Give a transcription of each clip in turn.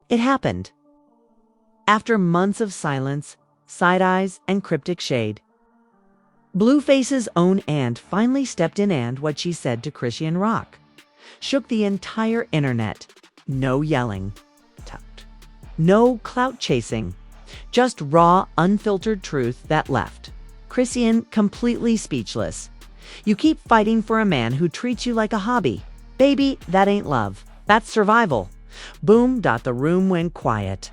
It happened. After months of silence, side eyes, and cryptic shade, Blueface's own aunt finally stepped in, and what she said to Chriseanrock shook the entire internet. No yelling, no clout chasing, just raw, unfiltered truth that left Chrisean completely speechless. You keep fighting for a man who treats you like a hobby. Baby, that ain't love. That's survival. Boom. The room went quiet.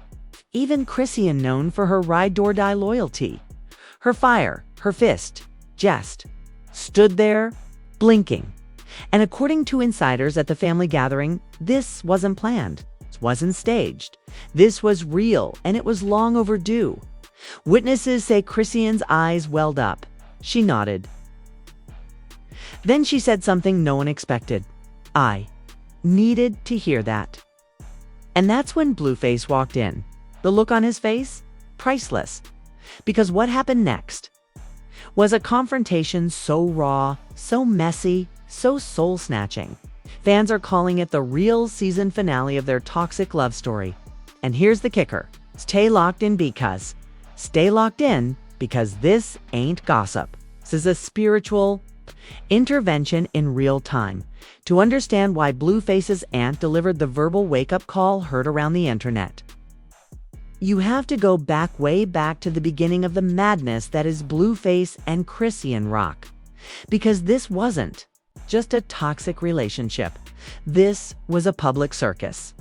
Even Chrisean, known for her ride-or-die loyalty, her fire, her fist, just stood there, blinking. And according to insiders at the family gathering, this wasn't planned. This wasn't staged. This was real, and it was long overdue. Witnesses say Chrisean's eyes welled up. She nodded. Then she said something no one expected. I needed to hear that. And that's when Blueface walked in. The look on his face? Priceless. Because what happened next was a confrontation so raw, so messy, so soul-snatching. Fans are calling it the real season finale of their toxic love story. And here's the kicker. Stay locked in because this ain't gossip. This is a spiritual intervention in real time to understand why Blueface's aunt delivered the verbal wake-up call heard around the internet. You have to go back, way back to the beginning of the madness that is Blueface and Chriseanrock. Because this wasn't just a toxic relationship. This was a public circus.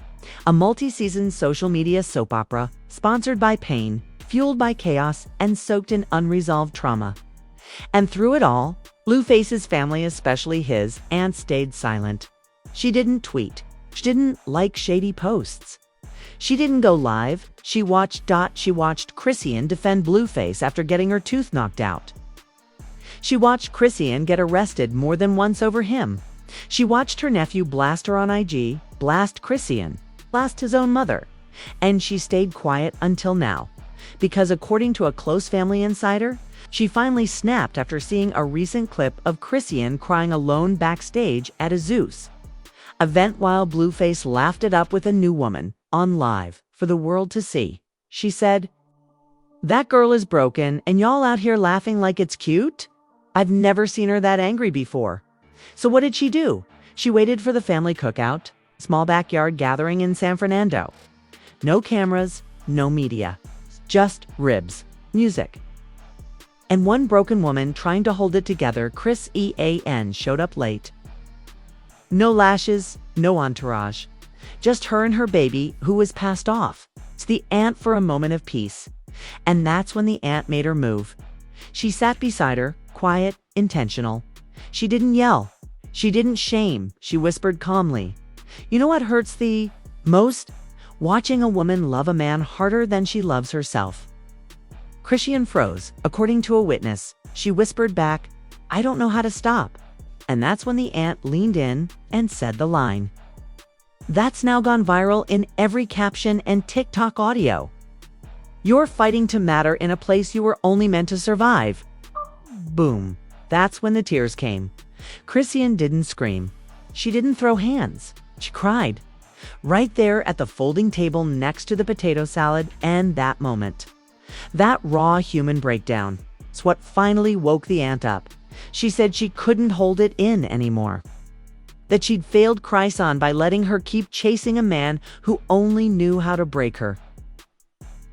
A multi-season social media soap opera sponsored by pain, fueled by chaos, and soaked in unresolved trauma. And through it all, Blueface's family, especially his aunt, stayed silent. She didn't tweet. She didn't like shady posts. She didn't go live. She watched Chrisean defend Blueface after getting her tooth knocked out. She watched Chrisean get arrested more than once over him. She watched her nephew blast her on IG, blast Chrisean, blast his own mother. And she stayed quiet until now. Because according to a close family insider, she finally snapped after seeing a recent clip of Chrisean crying alone backstage at a Zeus event while Blueface laughed it up with a new woman on live for the world to see. She said, "That girl is broken and y'all out here laughing like it's cute? I've never seen her that angry before." So what did she do? She waited for the family cookout, small backyard gathering in San Fernando. No cameras, no media, just ribs, music, and one broken woman trying to hold it together. Chrisean showed up late. No lashes, no entourage. Just her and her baby, who was passed off to the aunt for a moment of peace. And that's when the aunt made her move. She sat beside her, quiet, intentional. She didn't yell. She didn't shame. She whispered calmly. You know what hurts the most? Watching a woman love a man harder than she loves herself. Chrisean froze. According to a witness, she whispered back, "I don't know how to stop." And that's when the aunt leaned in and said the line. That's now gone viral in every caption and TikTok audio. "You're fighting to matter in a place you were only meant to survive." Boom. That's when the tears came. Chrisean didn't scream. She didn't throw hands. She cried. Right there at the folding table next to the potato salad, and that moment. That raw human breakdown. It's what finally woke the aunt up. She said she couldn't hold it in anymore. That she'd failed Chrisean by letting her keep chasing a man who only knew how to break her.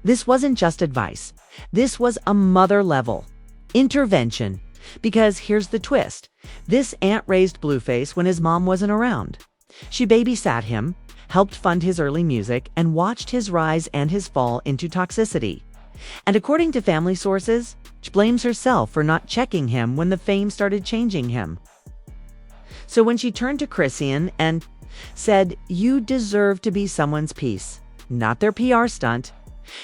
This wasn't just advice. This was a mother-level intervention. Because here's the twist. This aunt raised Blueface when his mom wasn't around. She babysat him, helped fund his early music, and watched his rise and his fall into toxicity. And according to family sources, she blames herself for not checking him when the fame started changing him. So when she turned to Chrisean and said, "You deserve to be someone's piece, not their PR stunt,"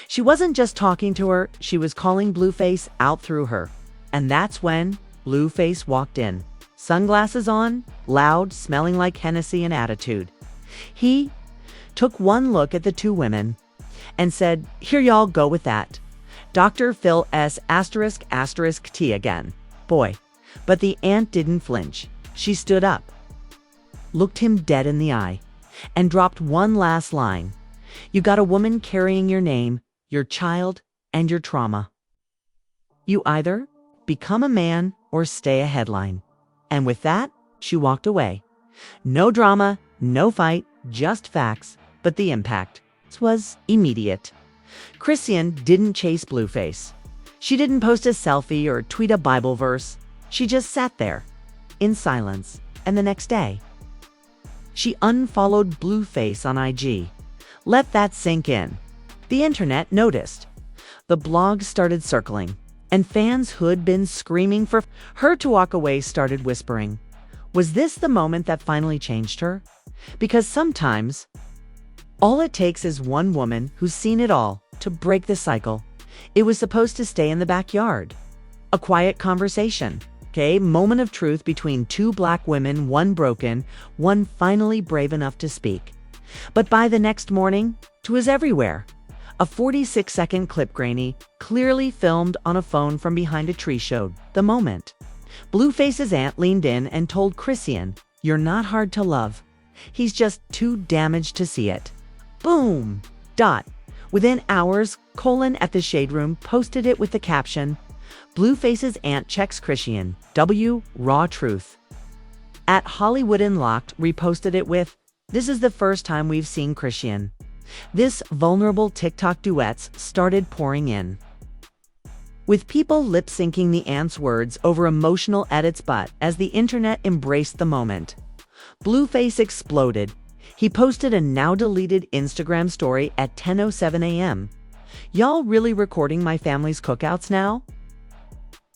she wasn't just talking to her, she was calling Blueface out through her. And that's when Blueface walked in. Sunglasses on, loud, smelling like Hennessy and attitude. He took one look at the two women and said, "Here y'all go with that. Dr. Phil S **T again. Boy." But the aunt didn't flinch. She stood up, looked him dead in the eye, and dropped one last line. You got a woman carrying your name, your child, and your trauma. You either become a man or stay a headline. And with that, she walked away. No drama, no fight, just facts, but the impact was immediate. Chrisean didn't chase Blueface. She didn't post a selfie or tweet a Bible verse. She just sat there, in silence, and the next day, she unfollowed Blueface on IG. Let that sink in. The internet noticed. The blogs started circling, and fans who'd been screaming for her to walk away started whispering. Was this the moment that finally changed her? Because sometimes, all it takes is one woman who's seen it all to break the cycle. It was supposed to stay in the backyard. A quiet conversation, okay? Moment of truth between two black women, one broken, one finally brave enough to speak. But by the next morning, it was everywhere. A 46-second clip grainy, clearly filmed on a phone from behind a tree showed the moment. Blueface's aunt leaned in and told Chrisean, "You're not hard to love. He's just too damaged to see it." Boom! Within hours, Colin at the Shade Room posted it with the caption, "Blueface's aunt checks Chrisean, raw truth." At Hollywood Unlocked reposted it with, "This is the first time we've seen Chrisean." This vulnerable TikTok duets started pouring in, with people lip-syncing the aunt's words over emotional edits. But as the internet embraced the moment, Blueface exploded. He posted a now-deleted Instagram story at 10:07 a.m. "Y'all really recording my family's cookouts now?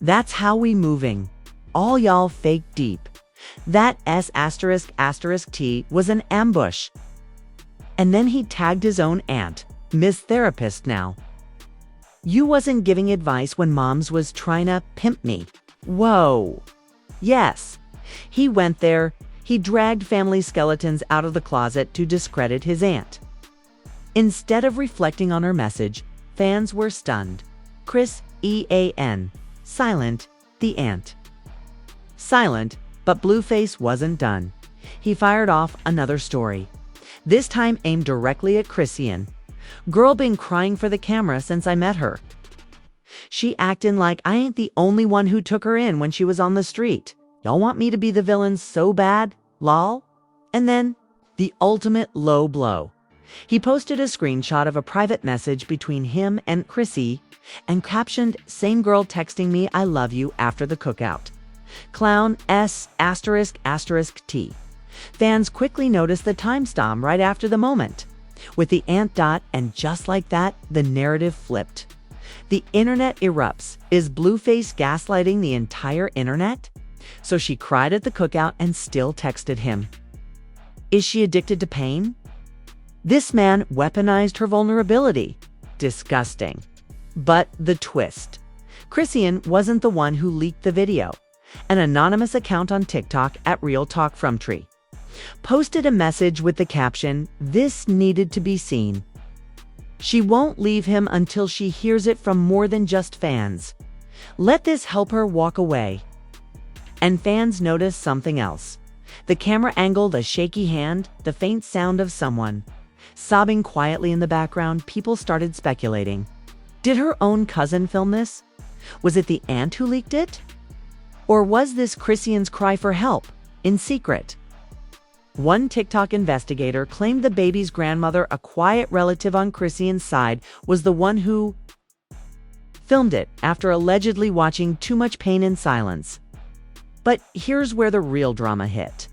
That's how we moving. All y'all fake deep. That S***T was an ambush." And then he tagged his own aunt, "Miss Therapist now. You wasn't giving advice when moms was trying to pimp me." Whoa. Yes, he went there. He dragged family skeletons out of the closet to discredit his aunt. Instead of reflecting on her message, fans were stunned. Chrisean, silent, the aunt. Silent, but Blueface wasn't done. He fired off another story, this time aimed directly at Chrisean. "Girl been crying for the camera since I met her. She acting like I ain't the only one who took her in when she was on the street. Y'all want me to be the villain so bad? Lol." And then, the ultimate low blow. He posted a screenshot of a private message between him and Chrissy and captioned, "Same girl texting me I love you after the cookout. Clown S***T. Fans quickly noticed the timestamp right after the moment. With the aunt and just like that, the narrative flipped. The internet erupts. Is Blueface gaslighting the entire internet? So she cried at the cookout and still texted him. Is she addicted to pain? This man weaponized her vulnerability. Disgusting. But the twist. Chrisean wasn't the one who leaked the video. An anonymous account on TikTok at Real Talk From Tree posted a message with the caption, "This needed to be seen. She won't leave him until she hears it from more than just fans. Let this help her walk away." And fans noticed something else. The camera angle, the shaky hand, the faint sound of someone sobbing quietly in the background. People started speculating. Did her own cousin film this? Was it the aunt who leaked it? Or was this Chrisean's cry for help, in secret? One TikTok investigator claimed the baby's grandmother, a quiet relative on Chrisean's side, was the one who filmed it after allegedly watching too much pain in silence. But here's where the real drama hit.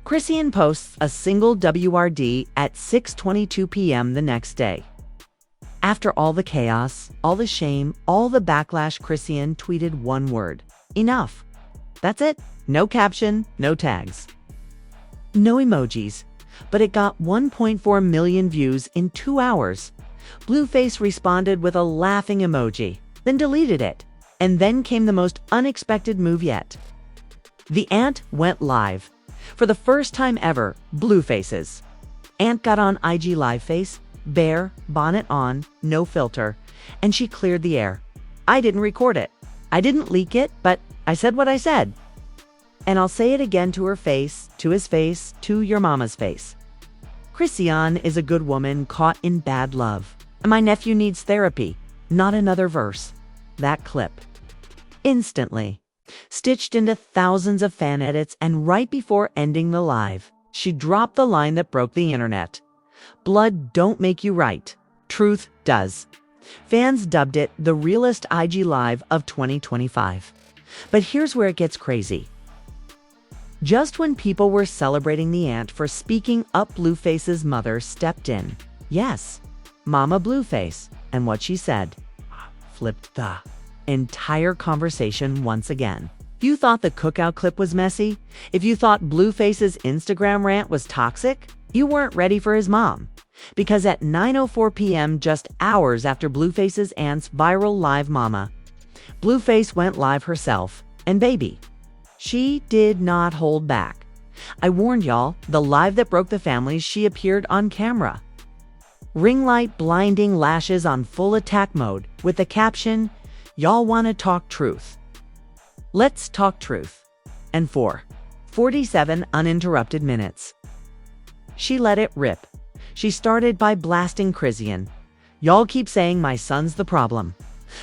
Chrisean posts a single WRD at 6:22 p.m. the next day. After all the chaos, all the shame, all the backlash, Chrisean tweeted one word: enough. That's it. No caption, no tags, no emojis. But it got 1.4 million views in 2 hours. Blueface responded with a laughing emoji, then deleted it. And then came the most unexpected move yet. The aunt went live. For the first time ever, Blueface's aunt got on IG Live, face bare, bonnet on, no filter, and she cleared the air. "I didn't record it. I didn't leak it, but I said what I said. And I'll say it again to her face, to his face, to your mama's face." Chrisean is a good woman caught in bad love. And my nephew needs therapy, not another verse. That clip. Instantly. Stitched into thousands of fan edits, and right before ending the live, she dropped the line that broke the internet. Blood don't make you right. Truth does. Fans dubbed it the realest IG Live of 2025. But here's where it gets crazy. Just when people were celebrating the aunt for speaking up, Blueface's mother stepped in. Yes, Mama Blueface. And what she said flipped the entire conversation once again. If you thought the cookout clip was messy, if you thought Blueface's Instagram rant was toxic, you weren't ready for his mom. Because at 9:04 p.m., just hours after Blueface's aunt's viral live mama, Blueface went live herself, and baby, she did not hold back. I warned y'all, the live that broke the family, she appeared on camera. Ring light blinding lashes on full attack mode with the caption, "Y'all wanna talk truth. Let's talk truth." And for 47 uninterrupted minutes, she let it rip. She started by blasting Chrisean. "Y'all keep saying my son's the problem.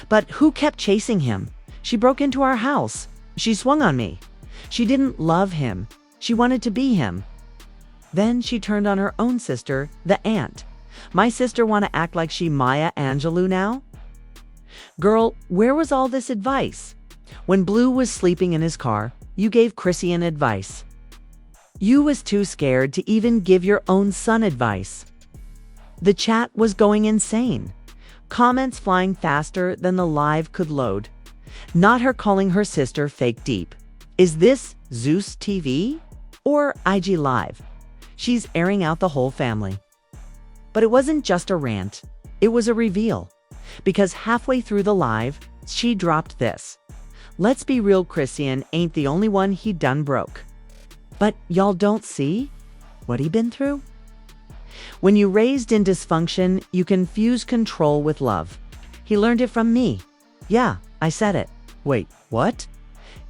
But who kept chasing him? She broke into our house. She swung on me. She didn't love him. She wanted to be him." Then she turned on her own sister, the aunt. "My sister wanna act like she Maya Angelou now?" Girl, where was all this advice? When Blue was sleeping in his car, you gave Chrisean advice. You was too scared to even give your own son advice. The chat was going insane. Comments flying faster than the live could load. Not her calling her sister fake deep. Is this Zeus TV? Or IG Live? She's airing out the whole family. But it wasn't just a rant. It was a reveal. Because halfway through the live, she dropped this. "Let's be real, Chrisean ain't the only one he done broke. But y'all don't see what he been through?" When you raised in dysfunction, you confuse control with love. He learned it from me. Yeah, I said it. Wait, what?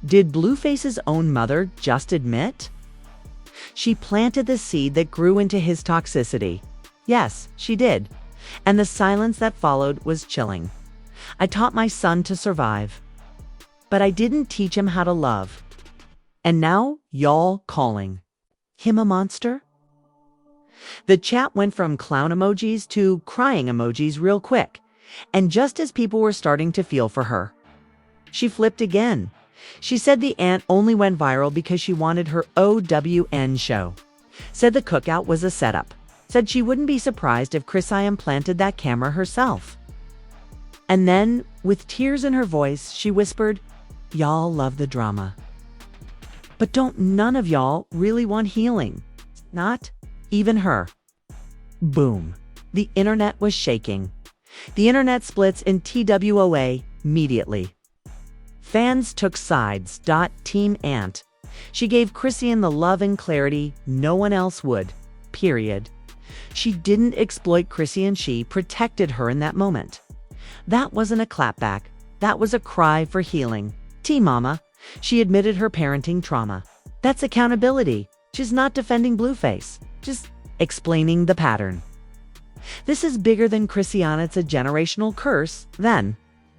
Did Blueface's own mother just admit? She planted the seed that grew into his toxicity. Yes, she did. And the silence that followed was chilling. I taught my son to survive. But I didn't teach him how to love. And now, y'all calling him a monster? The chat went from clown emojis to crying emojis real quick. And just as people were starting to feel for her, she flipped again. She said the aunt only went viral because she wanted her OWN show. Said the cookout was a setup. Said she wouldn't be surprised if Chrisean planted that camera herself. And then, with tears in her voice, she whispered, "Y'all love the drama. But don't none of y'all really want healing. Not even her." Boom. The internet was shaking. The internet splits in TWOA immediately. Fans took sides. Team Ant. She gave Chrisean the love and clarity no one else would. Period. She didn't exploit Chrisean. She protected her in that moment. That wasn't a clapback. That was a cry for healing. T-Mama. She admitted her parenting trauma. That's accountability. She's not defending Blueface. Just explaining the pattern. This is bigger than Chrisean. It's a generational curse. Then,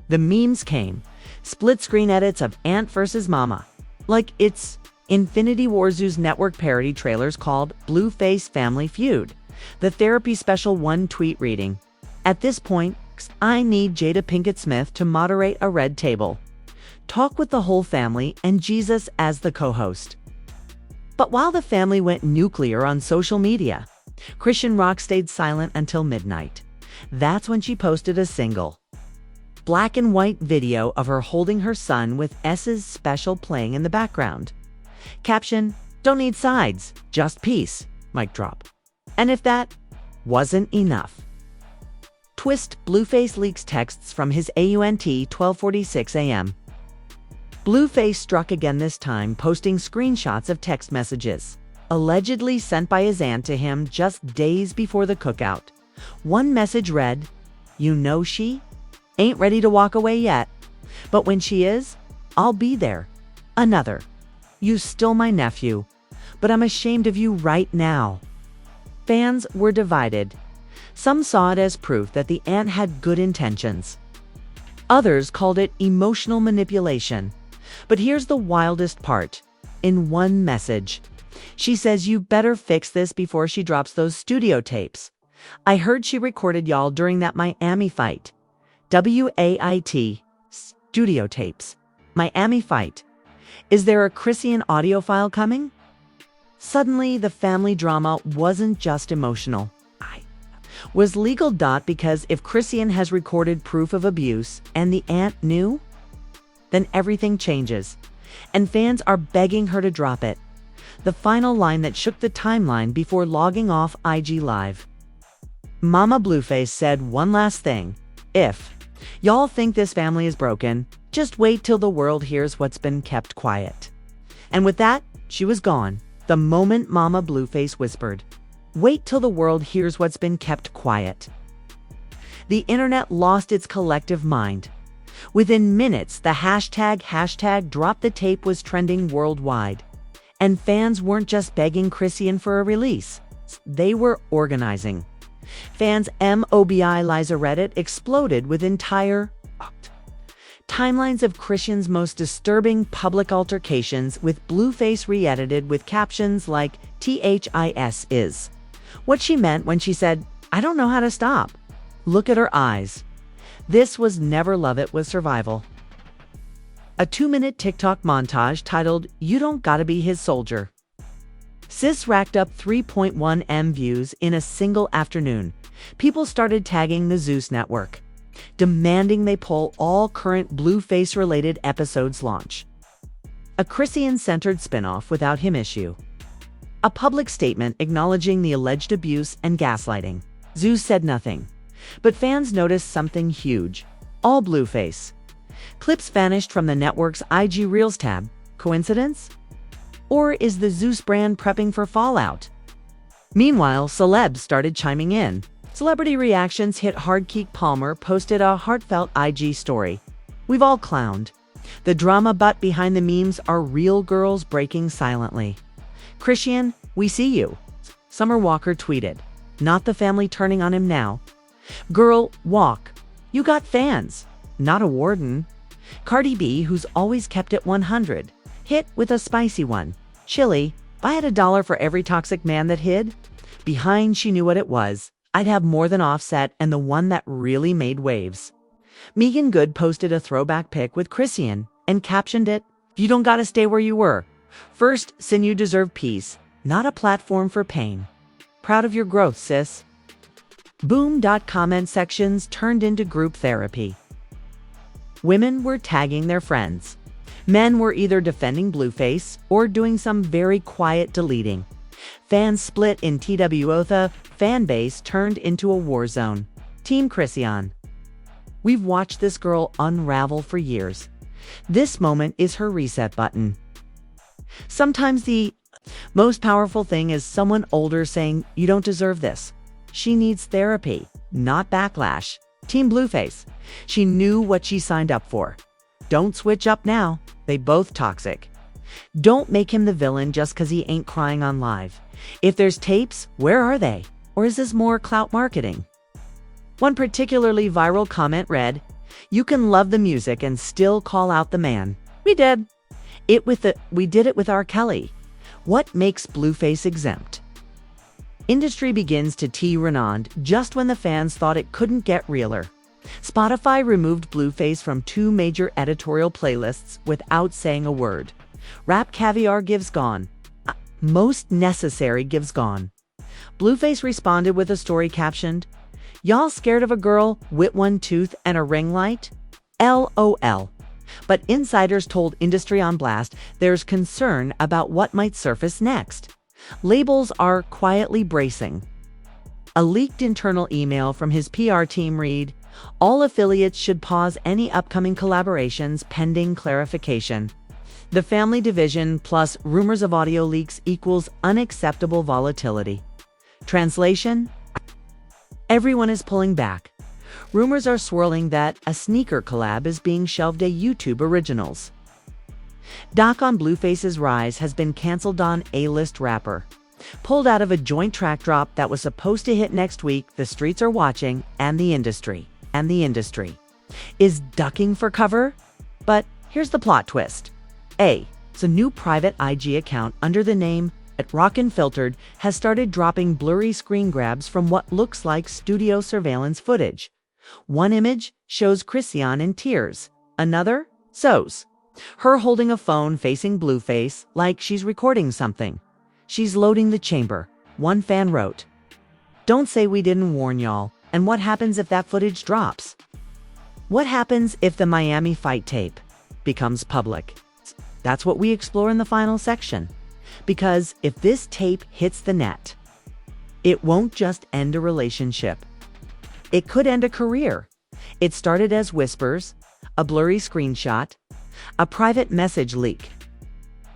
the memes came. Split screen edits of Aunt versus Mama. Like it's Infinity War Zoo's network parody trailers called Blueface Family Feud. The therapy special one tweet reading. "At this point, I need Jada Pinkett Smith to moderate a red table. Talk with the whole family and Jesus as the co-host." But while the family went nuclear on social media, ChriseanRock stayed silent until midnight. That's when she posted a single black and white video of her holding her son with S's special playing in the background. Caption, "Don't need sides, just peace." Mic drop. And if that wasn't enough, twist, Blueface leaks texts from his AUNT 12:46 a.m. Blueface struck again, this time posting screenshots of text messages allegedly sent by his aunt to him just days before the cookout. One message read, "You know she ain't ready to walk away yet, but when she is, I'll be there." Another, "You still my nephew, but I'm ashamed of you right now." Fans were divided. Some saw it as proof that the aunt had good intentions. Others called it emotional manipulation. But here's the wildest part. In one message, she says, "You better fix this before she drops those studio tapes. I heard she recorded y'all during that Miami fight." WAIT. Studio tapes. Miami fight. Is there a Chrisean audio file coming? Suddenly, the family drama wasn't just emotional. Was legal. Because if Chrisean has recorded proof of abuse and the aunt knew, then everything changes, and fans are begging her to drop it. The final line that shook the timeline before logging off IG Live. Mama Blueface said one last thing. "If y'all think this family is broken, just wait till the world hears what's been kept quiet." And with that, she was gone. The moment Mama Blueface whispered, "Wait till the world hears what's been kept quiet," the internet lost its collective mind. Within minutes, the hashtag drop the tape was trending worldwide. And fans weren't just begging Chrisean for a release. They were organizing. Fans' MOBI Liza Reddit exploded with entire timelines of Chrisean's most disturbing public altercations, with Blueface re-edited with captions like "THIS is what she meant when she said, I don't know how to stop. Look at her eyes." This was never love, it was survival. A 2-minute TikTok montage titled "You Don't Gotta Be His Soldier." Sis racked up 3.1 M views in a single afternoon. People started tagging the Zeus network, demanding they pull all current Blueface-related episodes launch. A Chrisean-centered spinoff without him issue. A public statement acknowledging the alleged abuse and gaslighting. Zeus said nothing, but fans noticed something huge. All Blueface. Clips vanished from the network's IG Reels tab. Coincidence? Or is the Zeus brand prepping for fallout? Meanwhile, celebs started chiming in. Celebrity reactions hit hard. Keke Palmer posted a heartfelt IG story. "We've all clowned the drama, but behind the memes are real girls breaking silently." "Chrisean, we see you." Summer Walker tweeted. "Not the family turning on him now. Girl, walk. You got fans, not a warden." Cardi B, who's always kept it 100, hit with a spicy one. "Chili, if I had $1 for every toxic man that hid behind she knew what it was, I'd have more than Offset and the one that really made waves." Megan Good posted a throwback pic with Chrisean and captioned it, "You don't gotta stay where you were. First, sin, you deserve peace, not a platform for pain. Proud of your growth, sis." Boom. Comment sections turned into group therapy. Women were tagging their friends. Men were either defending Blueface or doing some very quiet deleting. Fans split in TWO. The fan base turned into a war zone. Team Chrisean. We've watched this girl unravel for years. This moment is her reset button. Sometimes the most powerful thing is someone older saying, "You don't deserve this." She needs therapy, not backlash. Team Blueface. She knew what she signed up for. Don't switch up now. They both toxic. Don't make him the villain just because he ain't crying on live. If there's tapes, where are they? Or is this more clout marketing? One particularly viral comment read, "You can love the music and still call out the man. We did it with R. Kelly. What makes Blueface exempt?" Industry begins to renond just when the fans thought it couldn't get realer. Spotify removed Blueface from 2 major editorial playlists without saying a word. Rap Caviar gives gone. Most necessary gives gone. Blueface responded with a story captioned, "Y'all scared of a girl with 1 tooth and a ring light? LOL. But insiders told Industry on Blast there's concern about what might surface next. Labels are quietly bracing. A leaked internal email from his PR team read, "All affiliates should pause any upcoming collaborations pending clarification. The family division plus rumors of audio leaks equals unacceptable volatility." Translation? Everyone is pulling back. Rumors are swirling that a sneaker collab is being shelved at YouTube Originals. Doc on Blueface's rise has been canceled on A-list rapper. Pulled out of a joint track drop that was supposed to hit next week, the streets are watching, and the industry is ducking for cover. But here's the plot twist. It's a new private IG account under the name @Rock Unfiltered has started dropping blurry screen grabs from what looks like studio surveillance footage. One image shows Chrisean in tears. Another shows her holding a phone facing Blueface like she's recording something. She's loading the chamber. One fan wrote, "Don't say we didn't warn y'all. And what happens if that footage drops? What happens if the Miami fight tape becomes public?" That's what we explore in the final section. Because if this tape hits the net, it won't just end a relationship. It could end a career. It started as whispers, a blurry screenshot, a private message leak,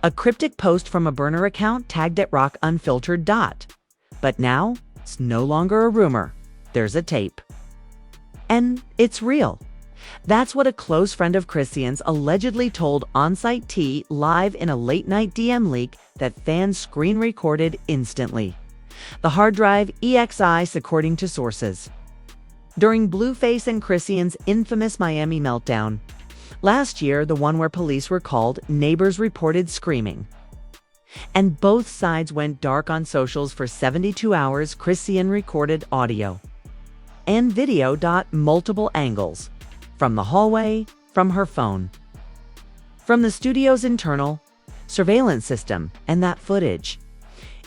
a cryptic post from a burner account tagged @Rock Unfiltered. But now, it's no longer a rumor. There's a tape. And it's real. That's what a close friend of Chrisean's allegedly told Onsite T live in a late-night DM leak that fans screen-recorded instantly. The hard drive EXIs according to sources. During Blueface and Chrisean's infamous Miami meltdown, last year, the one where police were called, neighbors reported screaming. And both sides went dark on socials for 72 hours. Chrisean recorded audio and video. Multiple angles. From the hallway, from her phone, from the studio's internal surveillance system, and that footage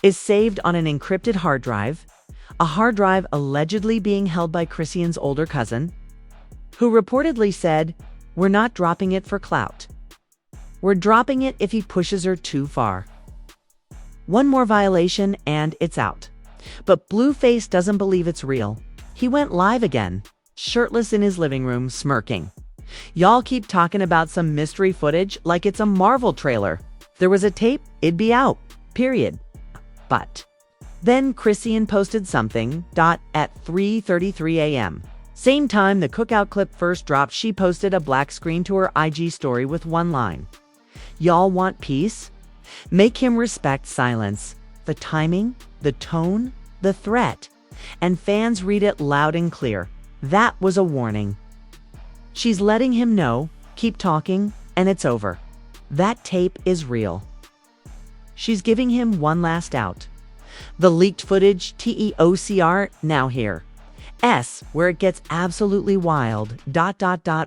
is saved on an encrypted hard drive, a hard drive allegedly being held by Chrisean's older cousin, who reportedly said, "We're not dropping it for clout. We're dropping it if he pushes her too far." One more violation and it's out. But Blueface doesn't believe it's real. He went live again, shirtless in his living room, smirking. Y'all keep talking about some mystery footage like it's a Marvel trailer. There was a tape, it'd be out, period. But then Chrisean posted something, at 3:33 a.m. Same time the cookout clip first dropped, she posted a black screen to her IG story with one line. "Y'all want peace? Make him respect silence." The timing, the tone, the threat. And fans read it loud and clear. That was a warning. She's letting him know, keep talking, and it's over. That tape is real. She's giving him one last out. The leaked footage, TEOCR, now here. Where it gets absolutely wild,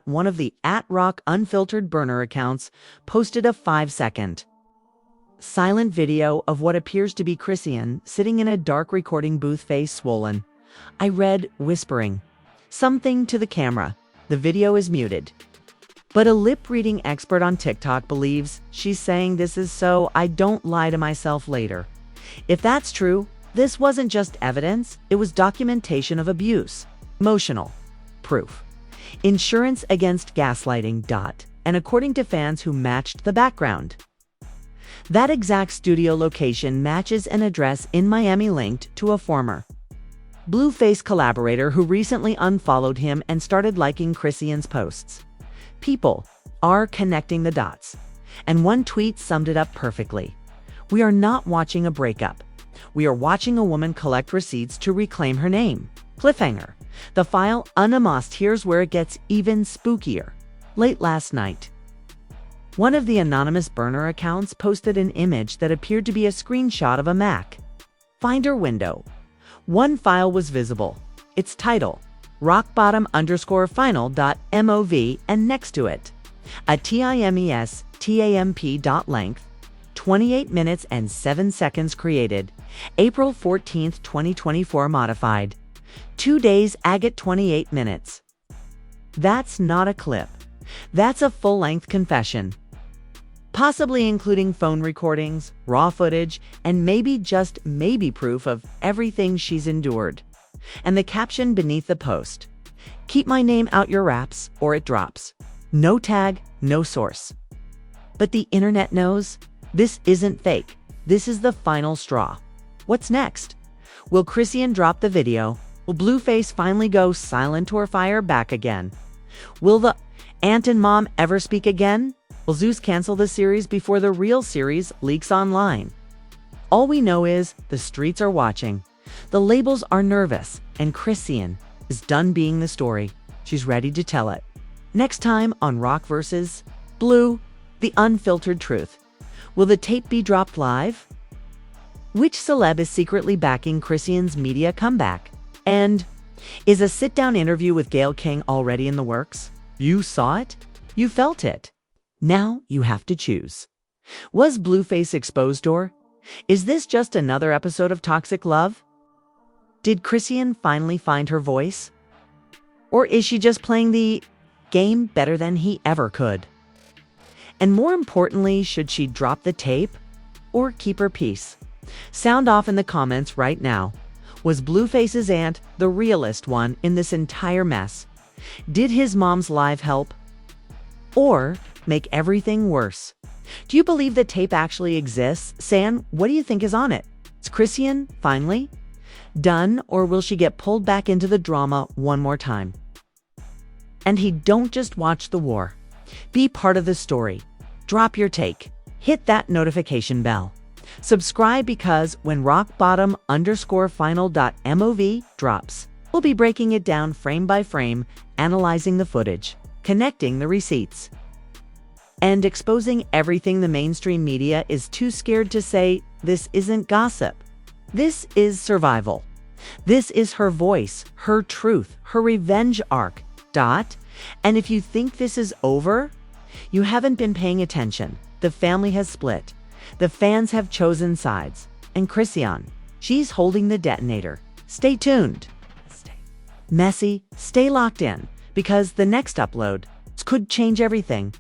One of the @Rock Unfiltered burner accounts posted a 5-second silent video of what appears to be Chrisean sitting in a dark recording booth, face swollen. I read, whispering something to the camera. The video is muted. But a lip-reading expert on TikTok believes she's saying this is so I don't lie to myself later. If that's true, this wasn't just evidence, it was documentation of abuse. Emotional proof. Insurance against gaslighting. And according to fans who matched the background, that exact studio location matches an address in Miami linked to a former Blueface collaborator who recently unfollowed him and started liking Chrisean's posts. People are connecting the dots. And one tweet summed it up perfectly. "We are not watching a breakup. We are watching a woman collect receipts to reclaim her name." Cliffhanger. The file unamasked. Here's where it gets even spookier. Late last night, one of the anonymous burner accounts posted an image that appeared to be a screenshot of a Mac Finder window. One file was visible. Its title, rockbottom_final.mov, and next to it, a TIMES.TAMP. 28 minutes and 7 seconds created. April 14, 2024 modified. 2 days agate 28 minutes. That's not a clip. That's a full-length confession. Possibly including phone recordings, raw footage, and maybe just maybe proof of everything she's endured. And the caption beneath the post, "Keep my name out your raps or it drops." No tag, no source. But the internet knows this isn't fake. This is the final straw. What's next? Will Chrisean drop the video? Will Blueface finally go silent or fire back again? Will the aunt and mom ever speak again? Will Zeus cancel the series before the real series leaks online? All we know is the streets are watching. The labels are nervous, and Chrisean is done being the story. She's ready to tell it. Next time on Rock vs. Blue, the unfiltered truth. Will the tape be dropped live? Which celeb is secretly backing Chrisean's media comeback? And is a sit-down interview with Gayle King already in the works? You saw it? You felt it. Now you have to choose. Was Blueface exposed, or is this just another episode of toxic love? Did Chrisean finally find her voice? Or is she just playing the game better than he ever could? And more importantly, should she drop the tape or keep her peace? Sound off in the comments right now. Was Blueface's aunt the realest one in this entire mess? Did his mom's live help or make everything worse? Do you believe the tape actually exists? San, what do you think is on it? Is Chrisean finally done, or will she get pulled back into the drama one more time? And don't just watch the war. Be part of the story. Drop your take. Hit that notification bell. Subscribe, because when rockbottom_final.mov drops, we'll be breaking it down frame by frame, analyzing the footage, connecting the receipts, and exposing everything the mainstream media is too scared to say. This isn't gossip. This is survival. This is her voice, her truth, her revenge arc. And if you think this is over, you haven't been paying attention. The family has split. The fans have chosen sides. And Chrisean, she's holding the detonator. Stay tuned. Stay messy. Stay locked in, because the next upload could change everything.